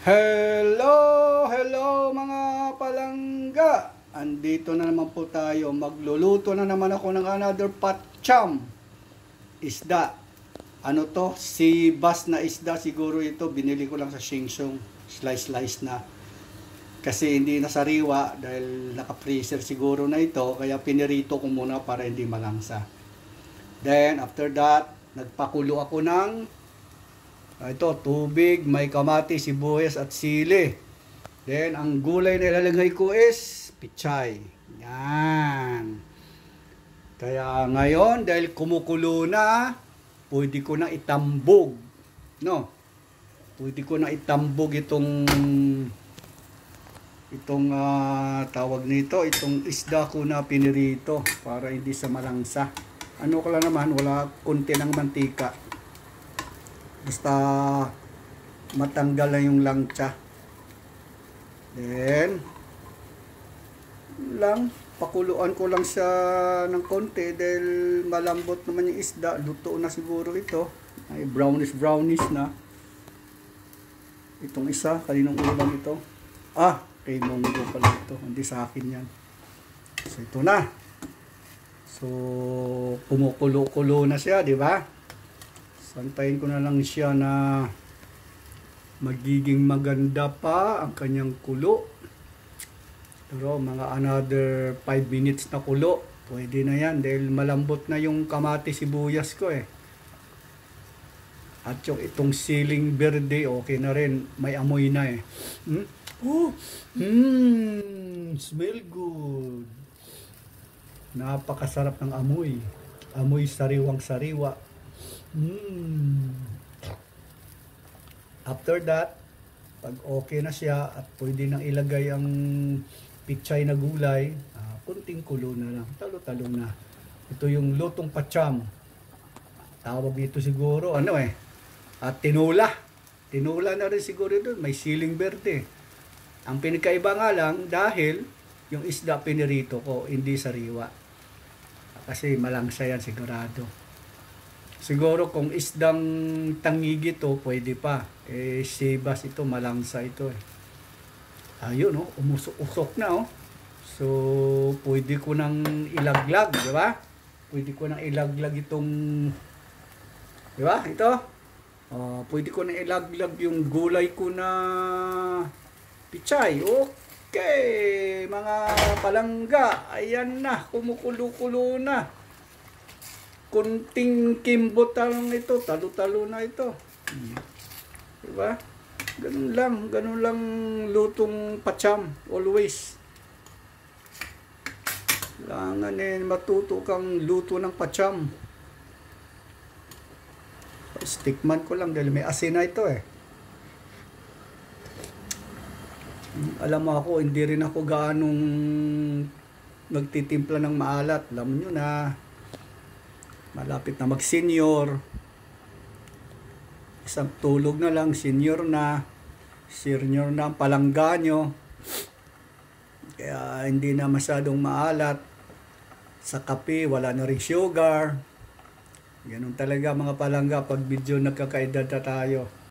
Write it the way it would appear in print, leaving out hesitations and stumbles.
Hello, hello mga palangga. Andito na naman po tayo. Magluluto na naman ako ng another patcham. Isda. Ano to? Sibas na isda siguro ito. Binili ko lang sa Sheng-Siong. Slice na. Kasi hindi nasariwa dahil naka-freezer siguro na ito. Kaya pinirito ko muna para hindi malangsa. Then after that, nagpakulo ako ng ito, tubig, may kamatis, sibuyas at sili. Then, ang gulay na ilalagay ko is pichay. Yan. Kaya ngayon, dahil kumukulo na, pwede ko na itambog. No? Pwede ko na itambog itong tawag nito, itong isda ko na pinirito para hindi sa malangsa. Ano ko lang naman, wala konti ng mantika. Basta matanggal na yung langtsa. Then pakuluan ko lang siya ng konti dahil malambot naman yung isda. Luto na siguro ito. Ay brownish na. Itong isa, kaninong ulam ito? Kay Monggo pala ito. Hindi sa akin yan. So ito na. So kumukulo-kulo na siya, di ba? Santayin ko na lang siya na magiging maganda pa ang kanyang kulo. Pero mga another 5 minutes na kulo, pwede na yan dahil malambot na yung kamatis sibuyas ko eh. At yung itong siling berde, okay na rin. May amoy na eh. Smell good. Napakasarap ng amoy. Amoy sariwang-sariwa. After that, pag okay na siya at pwede nang ilagay ang pichay na gulay, kunting kulo na lang, talo-talo na. Ito yung lutong patcham. Tawag dito siguro, tinula. Tinula na rin siguro doon, may siling berde. Ang pinakaiba nga lang, dahil yung isda pinirito ko, hindi sariwa. Kasi malangsa yan sigurado. Siguro kung isdang tangigi to, pwede pa. Sibas ito, malangsa ito eh. Ayun, umusok-usok na So, pwede ko nang ilaglag, di ba? Pwede ko nang ilaglag itong, di ba? Ito. Pwede ko nang ilaglag yung gulay ko na pichay. Okay, mga palangga. Ayan na, kumukulo-kulo na. Kunting kimbot lang ito, talo-talo na ito. Diba? Ganun lang lutong patcham, always. Kailangan matuto kang luto ng patcham. Stickman ko lang dahil may asin na ito eh. Alam mo ako, hindi rin ako gaanong nagtitimpla ng maalat. Alam nyo na, malapit na mag-senior. Isang tulog na lang, senior na ang palangga nyo. Kaya hindi na masyadong maalat. Sa kape, wala na rin sugar. Ganun talaga mga palangga pag video nagkakaedad na tayo.